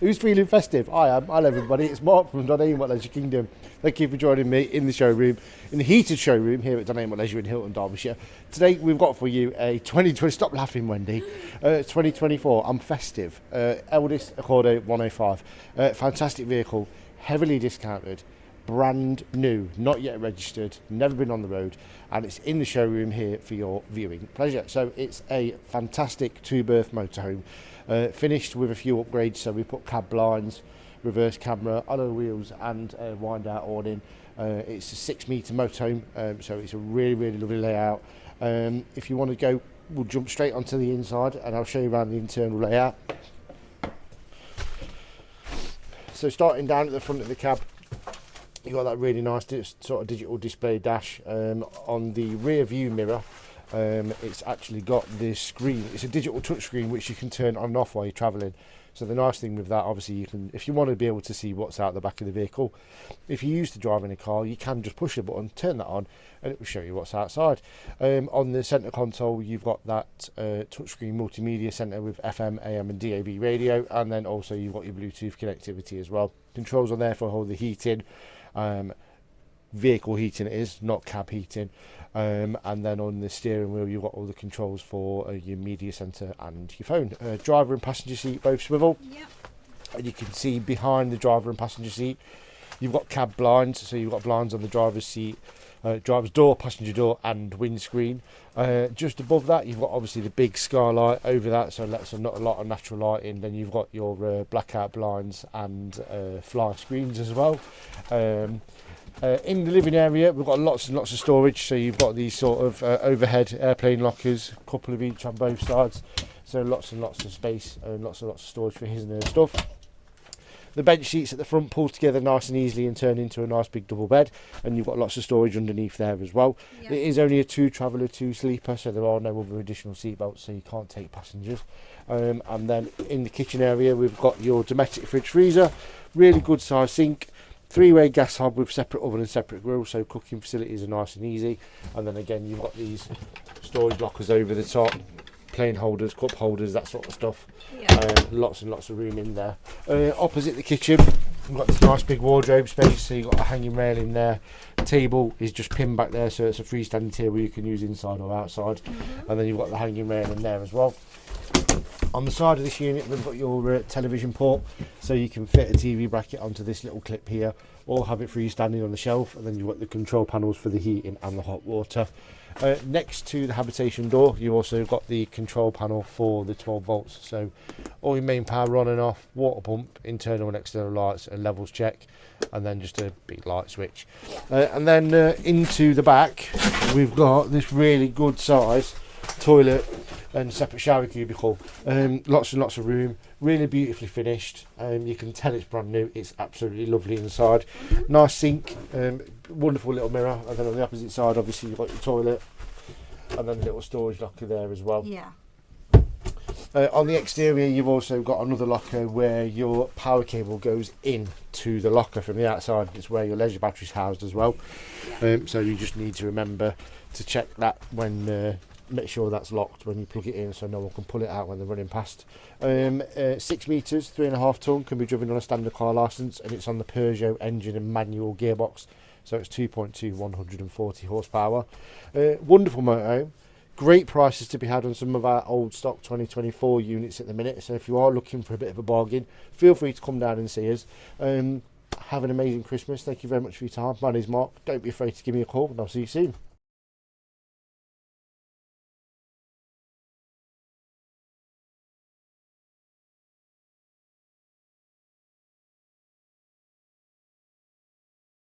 Who's feeling festive? I am. Hello everybody, it's Mark from Dunedin Leisure Kingdom. Thank you for joining me in the showroom, in the heated showroom here at Dunedin Leisure in Hilton, Derbyshire. Today we've got for you a 2020, stop laughing Wendy, 2024, I'm festive, Elddis Accordo 105. Fantastic vehicle, heavily discounted, brand new, not yet registered, never been on the road, and it's in the showroom here for your viewing pleasure. So it's a fantastic two-berth motorhome, finished with a few upgrades. So we put cab blinds, reverse camera, alloy wheels, and wind out awning. It's a 6-metre motorhome, so it's a really lovely layout. If you want to go, we'll jump straight onto the inside and I'll show you around the internal layout. So starting down at the front of the cab, you've got that really nice sort of digital display dash. On the rear view mirror, it's actually got this screen. It's a digital touch screen which you can turn on and off while you're travelling. So the nice thing with that, obviously, you can, if you want to be able to see what's out the back of the vehicle, if you used to drive in a car, you can just push a button, turn that on, and it will show you what's outside. On the centre console, you've got that touchscreen multimedia centre with FM, AM, and DAB radio, and then also you've got your Bluetooth connectivity as well. Controls on there for all the heating. Vehicle heating it is, not cab heating, and then on the steering wheel you've got all the controls for your media centre and your phone. Driver and passenger seat both swivel, yep. And you can see behind the driver and passenger seat you've got cab blinds, so you've got blinds on the driver's seat, driver's door, passenger door, and windscreen. Just above that you've got obviously the big skylight over that, so lets not a lot of natural light in. Then you've got your blackout blinds and fly screens as well. In the living area we've got lots and lots of storage, so you've got these sort of overhead airplane lockers, a couple of each on both sides, so lots and lots of space and lots and lots of storage for his and her stuff. The bench seats at the front pull together nice and easily and turn into a nice big double bed, and you've got lots of storage underneath there as well. Yep. It is only a 2 traveller, 2 sleeper, so there are no other additional seat belts, so you can't take passengers. And then in the kitchen area we've got your domestic fridge freezer, really good size sink, 3-way gas hob with separate oven and separate grill, so cooking facilities are nice and easy. And then again you've got these storage lockers over the top, plane holders, cup holders, that sort of stuff. Yeah. Lots and lots of room in there. Opposite the kitchen we've got this nice big wardrobe space, so you've got a hanging rail in there. Table is just pinned back there, so it's a freestanding table you can use inside or outside. And then you've got the hanging rail in there as well. On the side of this unit we've got your television port, so you can fit a TV bracket onto this little clip here or have it freestanding on the shelf, and then you've got the control panels for the heating and the hot water. Next to the habitation door you've also got the control panel for the 12 volts, so all your main power on and off, water pump, internal and external lights, and levels check, and then just a big light switch. And then into the back we've got this really good size toilet and separate shower cubicle. Lots and lots of room, really beautifully finished. You can tell it's brand new, it's absolutely lovely inside. Nice sink, wonderful little mirror, and then on the opposite side obviously you've got your toilet and then a little storage locker there as well. Yeah. On the exterior you've also got another locker where your power cable goes in to the locker from the outside. It's where your leisure battery's housed as well. So you just need to remember to check that when make sure that's locked when you plug it in, so no one can pull it out when they're running past. 6 metres, 3.5 tonne, can be driven on a standard car licence, and it's on the Peugeot engine and manual gearbox, so it's 2.2, 140 horsepower. Wonderful motorhome, great prices to be had on some of our old stock 2024 units at the minute, so if you are looking for a bit of a bargain, feel free to come down and see us. Have an amazing Christmas. Thank you very much for your time. My name's Mark. Don't be afraid to give me a call, and I'll see you soon.